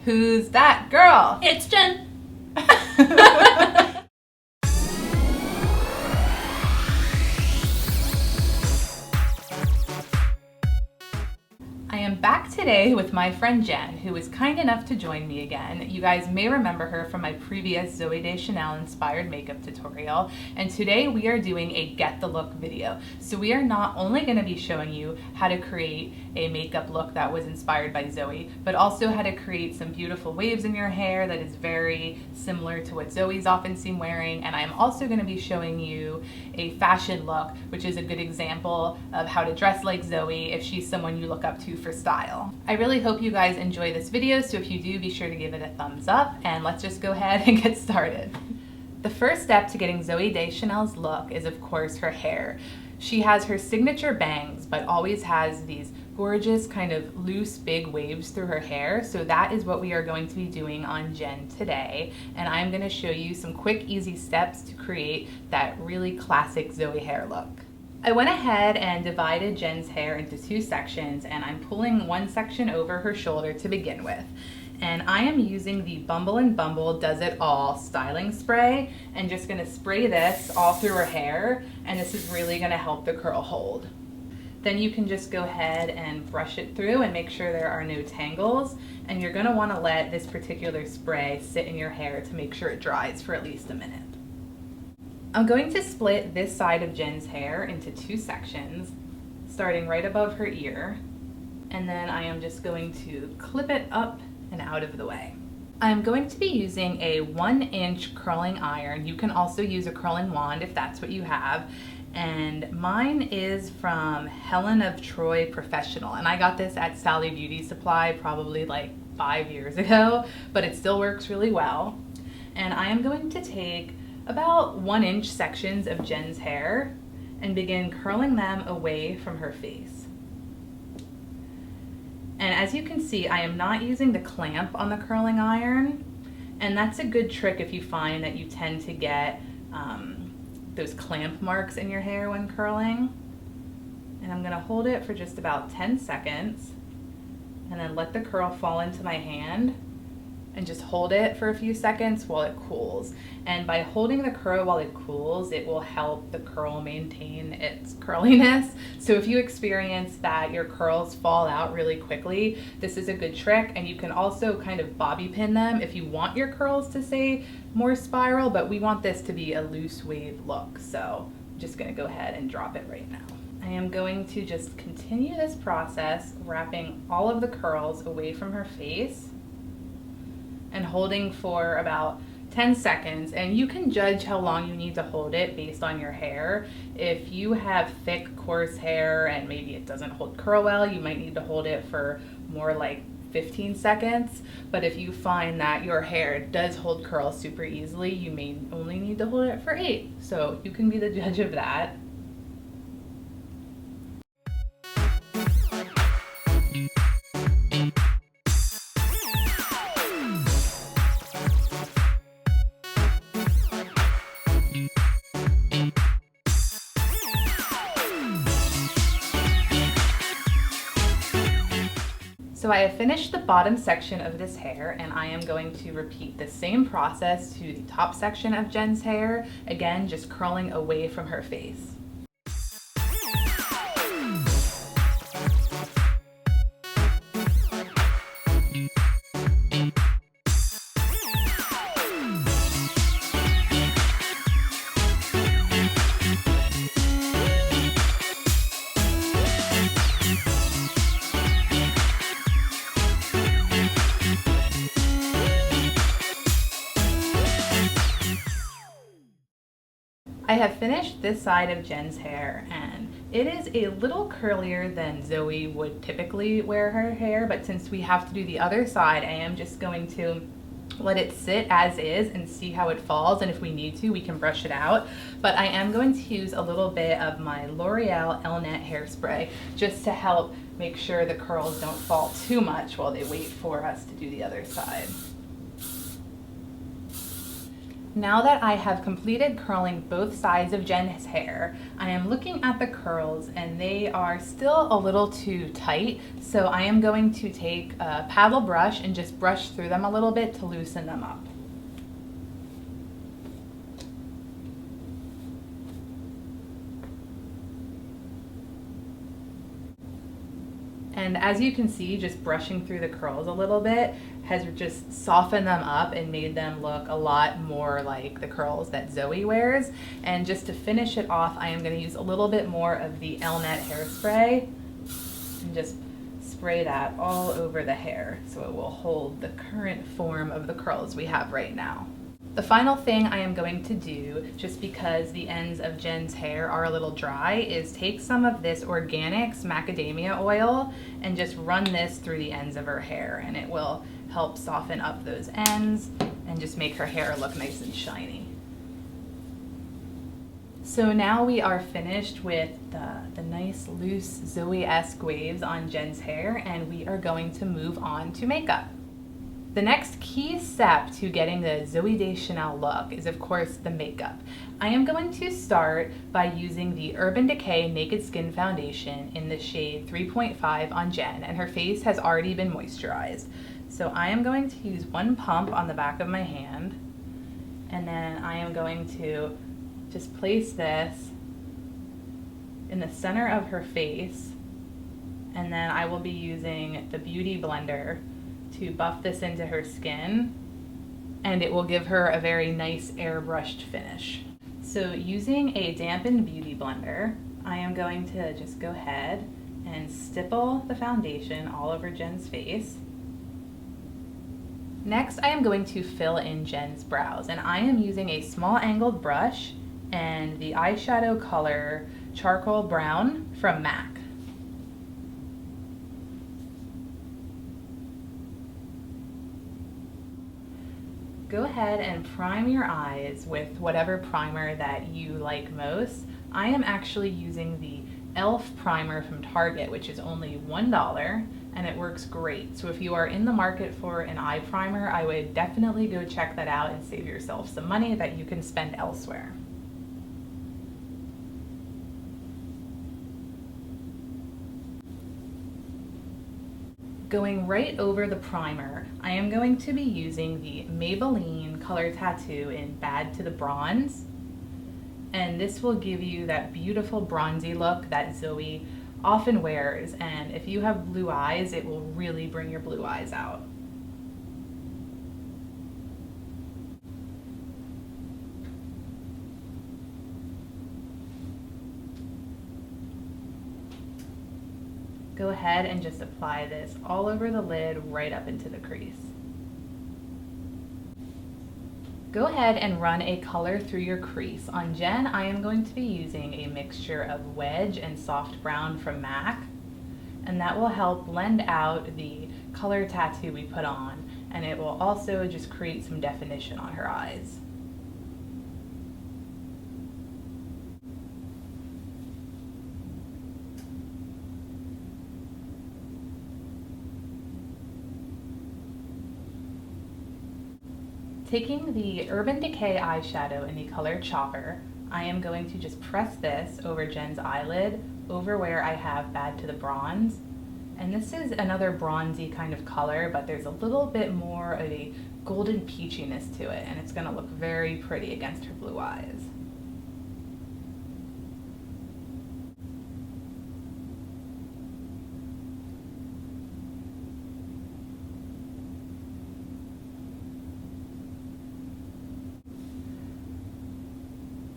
Who's that girl? It's Jen. I am back today with my friend Jen, who is kind enough to join me again. You guys may remember her from my previous Zooey Deschanel inspired makeup tutorial, and today we are doing a get the look video. So we are not only going to be showing you how to create a makeup look that was inspired by Zooey, but also how to create some beautiful waves in your hair that is very similar to what Zooey's often seen wearing. And I am also going to be showing you a fashion look, which is a good example of how to dress like Zooey if she's someone you look up to for style. I really hope you guys enjoy this video, so if you do, be sure to give it a thumbs up, and let's just go ahead and get started. The first step to getting Zooey Deschanel's look is, of course, her hair. She has her signature bangs, but always has these gorgeous kind of loose big waves through her hair, so that is what we are going to be doing on Jen today, and I'm going to show you some quick easy steps to create that really classic Zooey hair look. I went ahead and divided Jen's hair into two sections, and I'm pulling one section over her shoulder to begin with. And I am using the Bumble Does It All styling spray, and just going to spray this all through her hair, and this is really going to help the curl hold. Then you can just go ahead and brush it through and make sure there are no tangles, and you're going to want to let this particular spray sit in your hair to make sure it dries for at least a minute. I'm going to split this side of Jen's hair into two sections, starting right above her ear, and then I am just going to clip it up and out of the way. I'm going to be using a 1-inch curling iron. You can also use a curling wand if that's what you have, and mine is from Helen of Troy Professional, and I got this at Sally Beauty Supply probably like 5 years ago, but it still works really well. And I am going to take about 1-inch sections of Jen's hair and begin curling them away from her face. And as you can see, I am not using the clamp on the curling iron, and that's a good trick if you find that you tend to get those clamp marks in your hair when curling. And I'm gonna hold it for just about 10 seconds and then let the curl fall into my hand, and just hold it for a few seconds while it cools. And by holding the curl while it cools, it will help the curl maintain its curliness. So if you experience that your curls fall out really quickly, this is a good trick. And you can also kind of bobby pin them if you want your curls to stay more spiral, but we want this to be a loose wave look. So I'm just gonna go ahead and drop it right now. I am going to just continue this process, wrapping all of the curls away from her face and holding for about 10 seconds. And you can judge how long you need to hold it based on your hair. If you have thick, coarse hair and maybe it doesn't hold curl well, you might need to hold it for more like 15 seconds. But if you find that your hair does hold curl super easily, you may only need to hold it for 8. So you can be the judge of that. So I have finished the bottom section of this hair, and I am going to repeat the same process to the top section of Jen's hair, again just curling away from her face. I have finished this side of Jen's hair, and it is a little curlier than Zooey would typically wear her hair, but since we have to do the other side, I am just going to let it sit as is and see how it falls, and if we need to, we can brush it out. But I am going to use a little bit of my L'Oreal Elnet hairspray just to help make sure the curls don't fall too much while they wait for us to do the other side. Now that I have completed curling both sides of Jen's hair, I am looking at the curls and they are still a little too tight. So I am going to take a paddle brush and just brush through them a little bit to loosen them up. And as you can see, just brushing through the curls a little bit has just softened them up and made them look a lot more like the curls that Zooey wears. And just to finish it off, I am going to use a little bit more of the Elnet hairspray and just spray that all over the hair so it will hold the current form of the curls we have right now. The final thing I am going to do, just because the ends of Jen's hair are a little dry, is take some of this Organics macadamia oil and just run this through the ends of her hair, and it will help soften up those ends and just make her hair look nice and shiny. So now we are finished with the nice loose Zooey-esque waves on Jen's hair, and we are going to move on to makeup. The next key step to getting the Zooey Deschanel look is, of course, the makeup. I am going to start by using the Urban Decay Naked Skin Foundation in the shade 3.5 on Jen, and her face has already been moisturized. So I am going to use one pump on the back of my hand, and then I am going to just place this in the center of her face, and then I will be using the Beauty Blender to buff this into her skin, and it will give her a very nice airbrushed finish. So using a dampened Beauty Blender, I am going to just go ahead and stipple the foundation all over Jen's face. Next, I am going to fill in Jen's brows, and I am using a small angled brush and the eyeshadow color Charcoal Brown from MAC. Go ahead and prime your eyes with whatever primer that you like most. I am actually using the e.l.f. primer from Target, which is only $1, and it works great. So if you are in the market for an eye primer, I would definitely go check that out and save yourself some money that you can spend elsewhere. Going right over the primer, I am going to be using the Maybelline Color Tattoo in Bad to the Bronze. And this will give you that beautiful bronzy look that Zooey often wears. And if you have blue eyes, it will really bring your blue eyes out. Go ahead and just apply this all over the lid, right up into the crease. Go ahead and run a color through your crease. On Jen, I am going to be using a mixture of Wedge and Soft Brown from MAC, and that will help blend out the color tattoo we put on, and it will also just create some definition on her eyes. Taking the Urban Decay eyeshadow in the color Chopper, I am going to just press this over Jen's eyelid, over where I have Bad to the Bronze. And this is another bronzy kind of color, but there's a little bit more of a golden peachiness to it, and it's going to look very pretty against her blue eyes.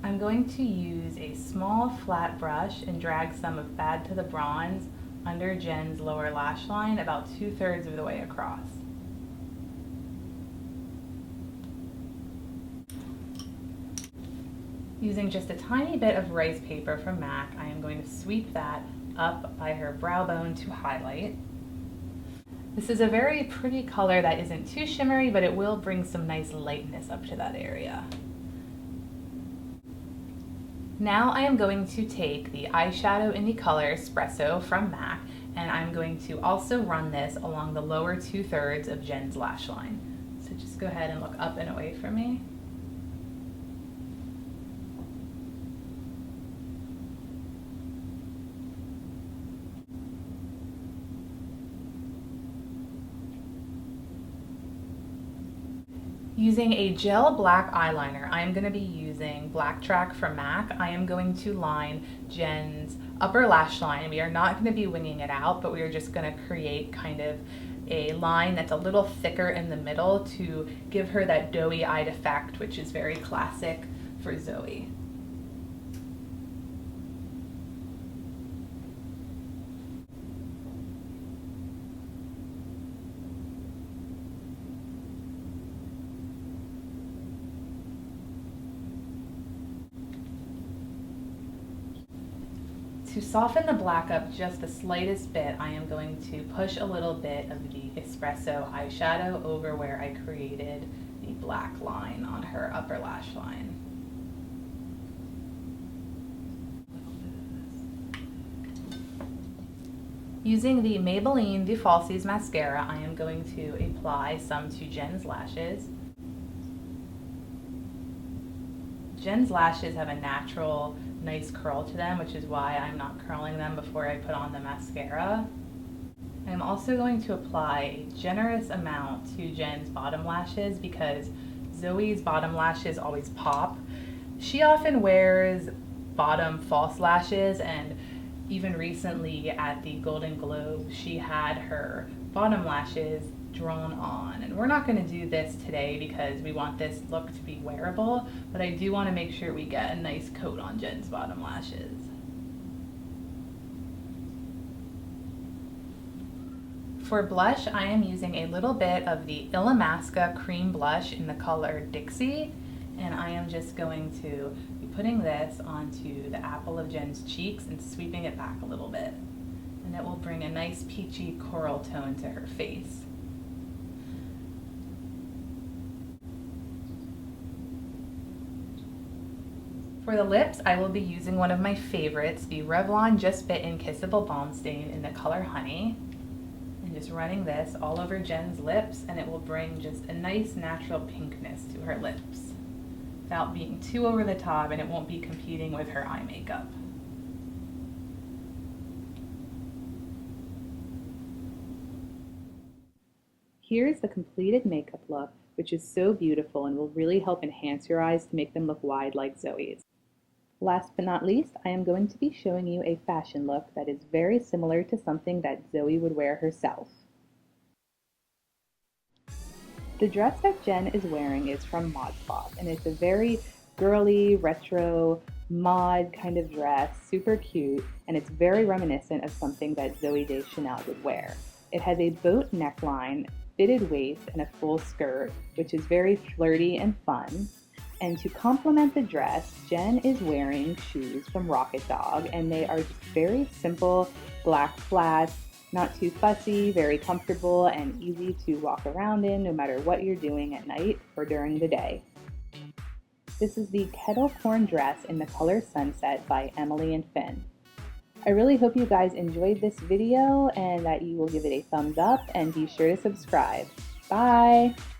I'm going to use a small flat brush and drag some of Bad to the Bronze under Jen's lower lash line about 2/3 of the way across. Using just a tiny bit of rice paper from MAC, I am going to sweep that up by her brow bone to highlight. This is a very pretty color that isn't too shimmery, but it will bring some nice lightness up to that area. Now I am going to take the eyeshadow in the color Espresso from MAC, and I'm going to also run this along the lower 2/3 of Jen's lash line. So just go ahead and look up and away from me. Using a gel black eyeliner, I am going to be using Blacktrack from MAC. I am going to line Jen's upper lash line. We are not going to be winging it out, but we are just going to create kind of a line that's a little thicker in the middle to give her that doughy-eyed effect, which is very classic for Zooey. To soften the black up just the slightest bit, I am going to push a little bit of the espresso eyeshadow over where I created the black line on her upper lash line. Using the Maybelline the Falsies mascara, I am going to apply some to Jen's lashes. Jen's lashes have a natural nice curl to them, which is why I'm not curling them before I put on the mascara. I'm also going to apply a generous amount to Jen's bottom lashes because Zooey's bottom lashes always pop. She often wears bottom false lashes, and even recently at the Golden Globe, she had her bottom lashes drawn on. And we're not going to do this today because we want this look to be wearable, but I do want to make sure we get a nice coat on Jen's bottom lashes. For blush, I am using a little bit of the Illamasqua cream blush in the color Dixie, and I am just going to be putting this onto the apple of Jen's cheeks and sweeping it back a little bit. And it will bring a nice peachy coral tone to her face. For the lips, I will be using one of my favorites, the Revlon Just Bitten Kissable Balm Stain in the color Honey. And just running this all over Jen's lips, and it will bring just a nice natural pinkness to her lips without being too over the top, and it won't be competing with her eye makeup. Here's the completed makeup look, which is so beautiful and will really help enhance your eyes to make them look wide like Zooey's. Last but not least, I am going to be showing you a fashion look that is very similar to something that Zooey would wear herself. The dress that Jen is wearing is from Modcloth, and it's a very girly, retro, mod kind of dress, super cute, and it's very reminiscent of something that Zooey Deschanel would wear. It has a boat neckline, fitted waist, and a full skirt, which is very flirty and fun. And to complement the dress, Jen is wearing shoes from Rocket Dog, and they are just very simple black flats, not too fussy, very comfortable and easy to walk around in no matter what you're doing at night or during the day. This is the Kettle Corn dress in the color Sunset by Emily and Finn. I really hope you guys enjoyed this video and that you will give it a thumbs up and be sure to subscribe. Bye!